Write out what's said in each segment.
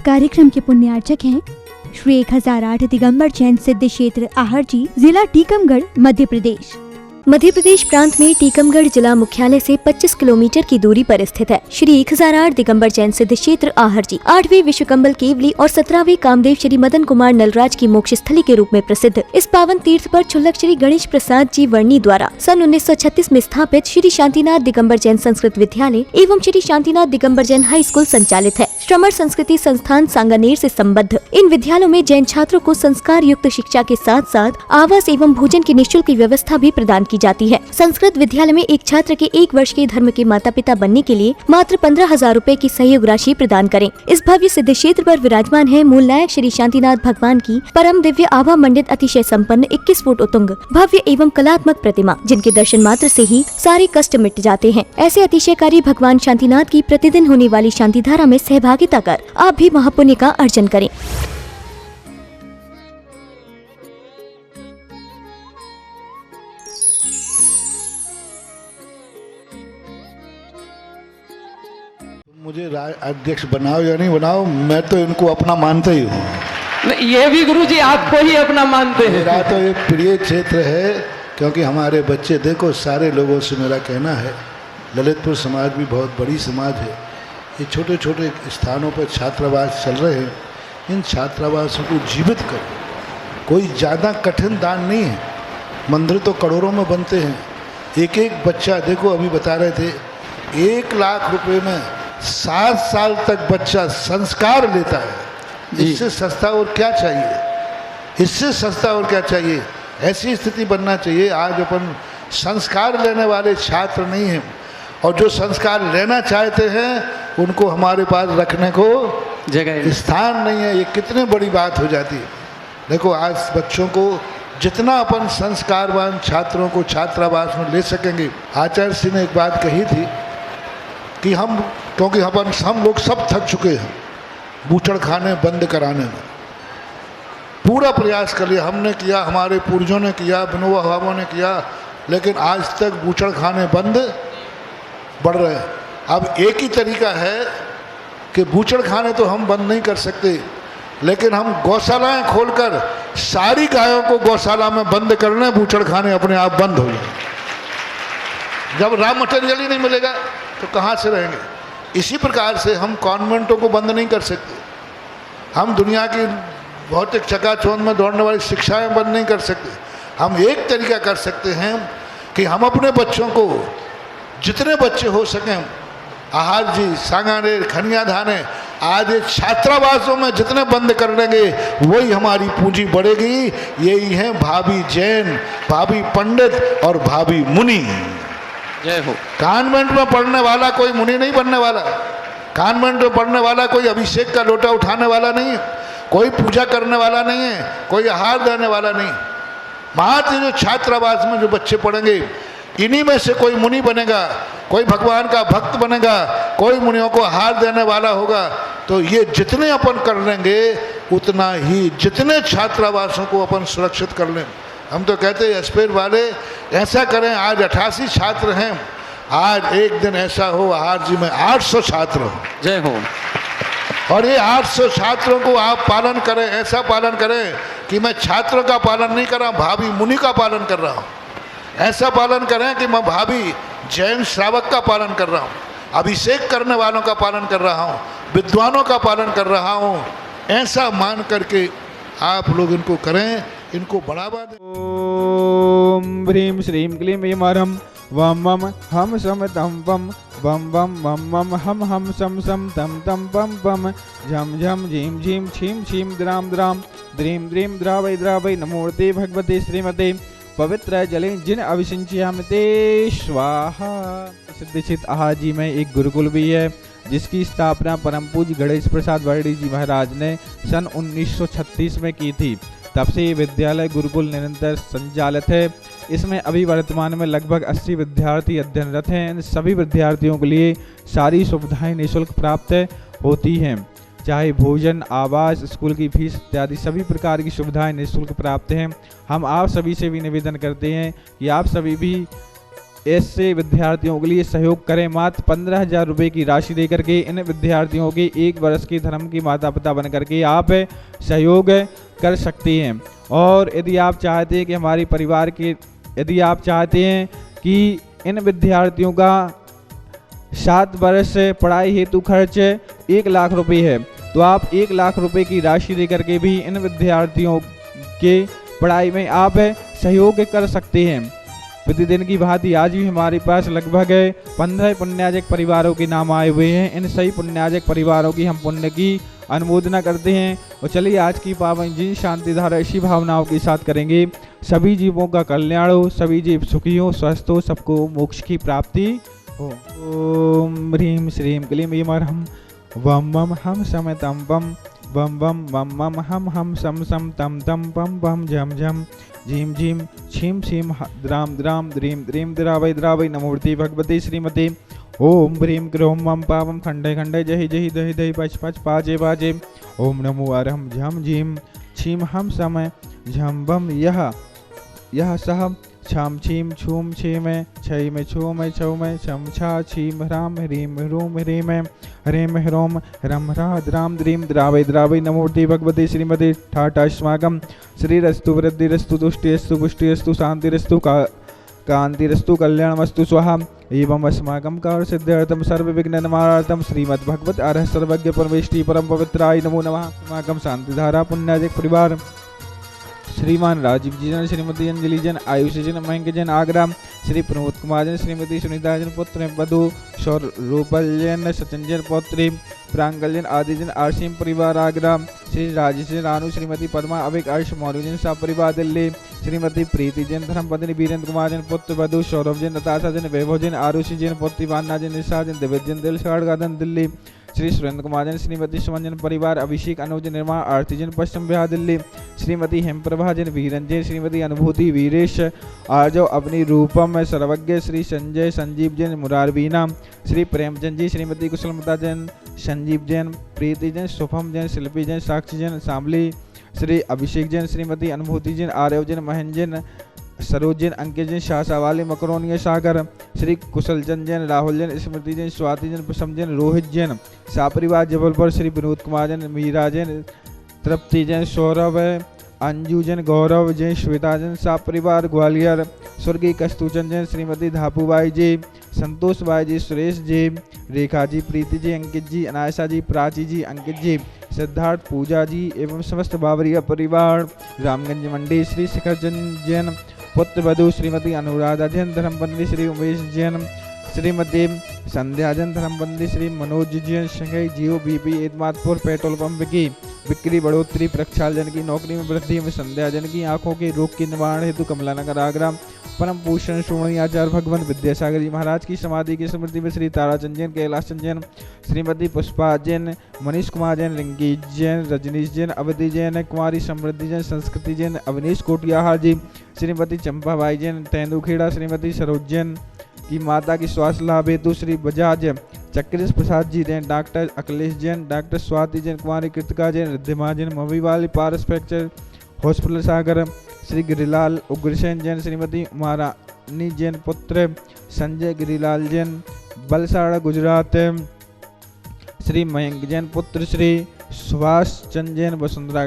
कार्यक्रम के पुण्यार्चक हैं श्री 1008 दिगंबर जैन सिद्ध क्षेत्र आहरजी, जिला टीकमगढ़, मध्य प्रदेश। मध्य प्रदेश प्रांत में टीकमगढ़ जिला मुख्यालय से 25 किलोमीटर की दूरी पर स्थित है श्री 1008 दिगंबर जैन सिद्ध क्षेत्र आहरजी 8वीं विश्वकंबल केवली और 17वें कामदेव श्री मदन कुमार नलराज की मोक्ष स्थली के रूप में प्रसिद्ध इस पावन तीर्थ पर छुल्लक श्री गणेश प्रसाद जी वर्णी द्वारा सन 1936 में स्थापित श्री शांतिनाथ दिगंबर जैन संस्कृत विद्यालय एवं श्री शांतिनाथ दिगंबर जैन हाई स्कूल संचालित है। श्रमण संस्कृति संस्थान सांगानेर से संबद्ध इन विद्यालयों में जैन छात्रों को संस्कार युक्त शिक्षा के साथ साथ आवास एवं भोजन की निःशुल्क व्यवस्था भी प्रदान की जाती है। संस्कृत विद्यालय में एक छात्र के 1 वर्ष के धर्म के माता पिता बनने के लिए मात्र 15,000 रूपए की सहयोग राशि प्रदान करें। इस भव्य सिद्ध क्षेत्र पर विराजमान है मूल नायक श्री शांतिनाथ भगवान की परम दिव्य आभा मंडित अतिशय संपन्न 21 फुट उतुंग भव्य एवं कलात्मक प्रतिमा, जिनके दर्शन मात्र से ही सारे कष्ट मिट जाते हैं। ऐसे अतिशयकारी भगवान शांतिनाथ की प्रतिदिन होने वाली शांति धारा में सहभागिता कर आप भी महापुण्य का अर्जन करें। मुझे अध्यक्ष बनाओ या नहीं बनाओ, मैं तो इनको अपना मानता ही हूँ। ये भी गुरुजी आपको ही अपना मानते हैं। मेरा तो ये प्रिय क्षेत्र है, क्योंकि हमारे बच्चे, देखो सारे लोगों से मेरा कहना है, ललितपुर समाज भी बहुत बड़ी समाज है। ये छोटे छोटे स्थानों पर छात्रावास चल रहे हैं, इन छात्रावासों को जीवित करो। कोई ज़्यादा कठिन दान नहीं है, मंदिर तो करोड़ों में बनते हैं। एक एक बच्चा, देखो अभी बता रहे थे, 1 लाख रुपए में 7 साल तक बच्चा संस्कार लेता है। इससे सस्ता और क्या चाहिए, इससे सस्ता और क्या चाहिए। ऐसी स्थिति बनना चाहिए। आज अपन संस्कार लेने वाले छात्र नहीं हैं, और जो संस्कार लेना चाहते हैं उनको हमारे पास रखने को जगह स्थान नहीं है। ये कितनी बड़ी बात हो जाती है। देखो आज बच्चों को जितना अपन संस्कारवान छात्रों को छात्रावास में ले सकेंगे। आचार्य सिंह ने एक बात कही थी कि क्योंकि हम लोग सब थक चुके हैं बूचड़ खाने बंद कराने में। पूरा प्रयास कर लिया, हमने किया, हमारे पूर्वजों ने किया, विनोबा भावों ने किया, लेकिन आज तक बूचड़ खाने बंद बढ़ रहे हैं। अब एक ही तरीका है कि बूचड़ खाने तो हम बंद नहीं कर सकते, लेकिन हम गौशालाएं खोलकर सारी गायों को गौशाला में बंद करने, बूचड़ खाने अपने आप बंद हो जाए। जब रॉ मटेरियल ही नहीं मिलेगा तो कहाँ से रहेंगे। इसी प्रकार से हम कॉन्वेंटों को बंद नहीं कर सकते, हम दुनिया की भौतिक चकाचौंध में दौड़ने वाली शिक्षाएं बंद नहीं कर सकते। हम एक तरीका कर सकते हैं कि हम अपने बच्चों को, जितने बच्चे हो सकें, आहरजी, सांगानेर, खनियाधाने, आज ये छात्रावासों में जितने बंद कर देंगे वही हमारी पूंजी बढ़ेगी। यही है भावी जैन, भावी पंडित और भावी मुनि। जय हो। कॉन्वेंट में पढ़ने वाला कोई मुनि नहीं बनने वाला, कॉन्वेंट में पढ़ने वाला कोई अभिषेक का लोटा उठाने वाला नहीं है, कोई पूजा करने वाला नहीं है, कोई आहार देने वाला नहीं। मात्र जो छात्रावास में जो बच्चे पढ़ेंगे, इन्हीं में से कोई मुनि बनेगा, कोई भगवान का भक्त बनेगा, कोई मुनियों को आहार देने वाला होगा। तो ये जितने अपन कर लेंगे उतना ही, जितने छात्रावासों को अपन सुरक्षित कर लें। हम तो कहते हैं एस्पेर वाले ऐसा करें, आज 88 छात्र हैं, आज एक दिन ऐसा हो आहरजी में 800 छात्र हो। जय हो। और ये 800 छात्रों को आप पालन करें, ऐसा पालन करें कि मैं छात्रों का पालन नहीं कर रहा, भावी मुनि का पालन कर रहा हूँ। ऐसा पालन करें कि मैं भावी जैन श्रावक का पालन कर रहा हूँ, अभिषेक करने वालों का पालन कर रहा हूँ, विद्वानों का पालन कर रहा हूँ। ऐसा मान करके आप लोग इनको करें, इनको बढ़ावा दें। ओम ह्रीं श्रीं क्लीं ऐं वम वम हम सम तम वम वम वम वम वम हम सम सम तम तम वम वम झम झम झीम झीम छीम छीम द्राम द्राम द्रीं द्रीं द्रावै द्रावै नमोते भगवते श्रीमते पवित्र जले जिन अभिषिंच्यामते स्वाहा। सिद्धक्षेत्र आहरजी में एक गुरुकुल भी है, जिसकी स्थापना परम पूज्य गणेश प्रसाद वर्णी जी महाराज ने सन 1936 में की थी। तब से ये विद्यालय गुरुकुल निरंतर संचालित है। इसमें अभी वर्तमान में लगभग 80 विद्यार्थी अध्ययनरत हैं। इन सभी विद्यार्थियों के लिए सारी सुविधाएं निःशुल्क प्राप्त होती हैं, चाहे भोजन, आवास, स्कूल की फीस इत्यादि सभी प्रकार की सुविधाएं निःशुल्क प्राप्त हैं। हम आप सभी से भी निवेदन करते हैं कि आप सभी भी ऐसे विद्यार्थियों के लिए सहयोग करें। मात्र 15,000 रुपये की राशि देकर के इन विद्यार्थियों के 1 वर्ष के धर्म के माता पिता बन करके आप सहयोग कर सकती हैं। और यदि आप चाहते हैं कि हमारे परिवार के यदि आप चाहते हैं कि इन विद्यार्थियों का 7 वर्ष पढ़ाई हेतु खर्च 1 लाख रुपए है, तो आप 1 लाख रुपए की राशि देकर के भी इन विद्यार्थियों के पढ़ाई में आप सहयोग कर सकते हैं। प्रतिदिन की भांति आज भी हमारे पास लगभग 15 पुण्याजक परिवारों के नाम आए हुए हैं। इन सही पुण्याजक परिवारों की हम पुण्य की अनुमोदना करते हैं। और चलिए आज की पावन जिन शांति धारा इसी भावनाओं के साथ करेंगे। सभी जीवों का कल्याण हो, सभी जीव सुखी हो, स्वस्थ हो, सबको मोक्ष की प्राप्ति हो। ओम ह्रीं श्रीं क्लीं ऐं ह्रौं वम वम हम सम तम पम बम बम बम मम हम सम सम तम तम पम पम झम झम झीम झीम छीम छीम द्राम द्राम द्रीम द्रीम द्रावै द्रावै नमोर्ति भगवती श्रीमती ओम ह्रीं क्रोम मम पावम खंडे खंडे जहि जहि दहि दहि पच पच पाजे पाजे ओम नमो अरहम झम झीम छीम हम समय झम बम यह सह छम छीम छूम छेम छई में छो में छौ में छम छा छीम ह्राम ह्रीम ह्रूम ह्रीम ह्रीम ह्रोम ह्रम ह्रा द्राम द्रीम द्रावै द्रावै नमोर्ति भगवती श्रीमती ठाटास्माकं श्रीरस्तु वृद्धिरस्तु तुष्टिरस्तु पुष्टिरस्तु शांतिरस्तु कांतिरस्तु कल्याणमस्तु स्वाहा एवं अस्माकं कार्य सिद्ध्यर्थं सर्व विघ्न निवारणार्थं श्रीमद् भगवत अर्ह सर्वज्ञ परमेष्टि परम पवित्राय नमो नमः। अस्माकं शांतिधारा पुण्याजक परिवार श्रीमान राजीव जी जन, श्रीमती अंजलि जन, आयुष जन, मयंक जन आगरा, श्री प्रमोद कुमार जन, श्रीमती सुनीता जन पुत्र वधु सौरूपल जन, सचिन जन पौत्री प्रांगल जन आदि जन, आरसीम परिवार आगरा, श्री राजेश जन रानू, श्रीमती पद्मा अविक अर्श मौर्य जन सा परिवार दिल्ली, श्रीमती प्रीति जन धर्मपत्नी वीरेंद्र कुमार जन पुत्र वधु सौरभ जन, नताशा जन, वैभव जन, आरुषि जन पुत्री वान्ना जन, निशा जन, दिव्य जन, दिल गार्डन दिल्ली, श्री सुरेंद्र कुमार जन, श्रीमती सुमन जन परिवार अभिषेक अनुज निर्माण आरती जन पश्चिम बिहार दिल्ली, श्रीमती हेमप्रभा जन वीरंजन, श्रीमती अनुभूति वीरेश आर्जव अपनी रूपम सर्वज्ञ, श्री संजय संजीव जन मुरारबीना, श्री प्रेमचंद जी, श्रीमती कुशलमता जन, संजीव जैन, प्रीति जैन, शुभम जैन, शिल्पी जैन, साक्षी जैन, शामली, श्री अभिषेक जैन, श्रीमती अनुभूति जैन, आर्यव जैन, महेंद्र जैन, सरोज जैन, अंकित जैन, शाहसावाली मकरोनिया सागर, श्री कुशल चंद जैन, राहुल जैन, स्मृति जैन, स्वाति जैन, प्रसम जैन, रोहित जैन, सापरिवार जबलपुर, श्री विनोद कुमार जैन, मीरा जैन, तृप्ति जैन, सौरभ अंजू जैन, गौरव जैन, श्वेता जैन, सापरिवार ग्वालियर, स्वर्गीय कस्तूचंद जैन, श्रीमती धापूबाई जी, संतोष बाई जी, सुरेश जी, रेखा जी, प्रीति जी, अंकित जी, अनायसा जी, प्राची जी, अंकित जी, सिद्धार्थ पूजा जी एवं समस्त बावरिया परिवार, रामगंज मंडी, श्री शिखर जैन पुत्र वधु, श्रीमती अनुराधा जैन, धर्मपत्नी श्री उमेश जैन, श्रीमती संध्या जैन, धर्मपत्नी श्री मनोज जैन, शंघई जियो बीपी एतमादपुर पेट्रोल पंप की बिक्री बढ़ोतरी, प्रक्षाल जन की नौकरी में वृद्धि में, संध्या जन की आंखों के रोग के निवारण हेतु कमला नगर आगरा, परम भूषण श्रोमणी आचार्य भगवान विद्यासागर जी महाराज की समाधि की स्मृति में श्री ताराचंद जैन, कैलाश चंद जैन, श्रीमती पुष्पा जैन, मनीष कुमार जैन, रिंकी जैन, रजनीश जैन, अवधि जैन, कुमारी समृद्धि जैन, संस्कृति जैन, अवनीश कोटियाहार जी, श्रीमती चंपाबाई जैन, तेंदुखेड़ा, श्रीमती सरोज जैन की माता की स्वास्थ्य लाभ हेतु श्री बजाज चक्रेश प्रसाद जी जैन, डॉक्टर अखिलेश जैन, डॉक्टर स्वाति जैन, कुमारी कृतिका जैन, रिद्धिमा जैन, मवीवाली पारस फ्रैक्चर हॉस्पिटल सागर, श्री गिरिलाल उग्रसेन जैन, श्रीमती उमारानी जैन, पुत्र संजय गिरिलाल जैन, बलसाड़ा गुजरात, श्री मयंक जैन, पुत्र श्री सुभाष चंद जैन, वसुंधरा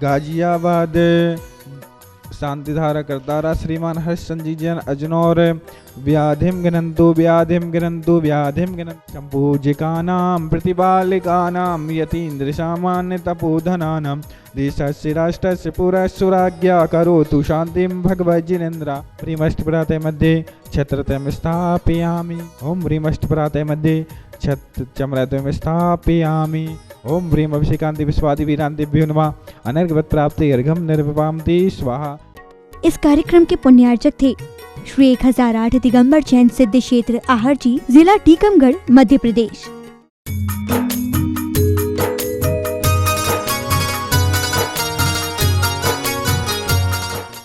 गाजियाबाद, शांतिधारा करतारा, श्रीमान हर्षचंद जी जैन, अजनौर, व्याधिम गणन्तु व्याधिम गणन्तु व्याधिम गणन्तु, संपूजिकानां प्रतिपालिकानां यतीन्द्र सामान्य तपोधनानां देशस्य राष्ट्रस्य पुरस्सुराज्ञा करोतु शांतिं भगवज्जिनेन्द्र। ह्रीमष्टप्रातः मध्ये छत्रत्रयं स्थापयामि। ओम ह्रीमष्टप्रातः मध्ये छत्रत्रयं स्थापयामि। ओम ह्रीं अभिषेकान्ति विश्वादि वीरान्तिभ्यो नमः। अनर्घवत् प्राप्ति अर्घं निर्विपामति स्वाहा। इस कार्यक्रम के पुण्यार्चक थे श्री 1008 दिगंबर जैन सिद्ध क्षेत्र आहर जी, जिला टीकमगढ़, मध्य प्रदेश।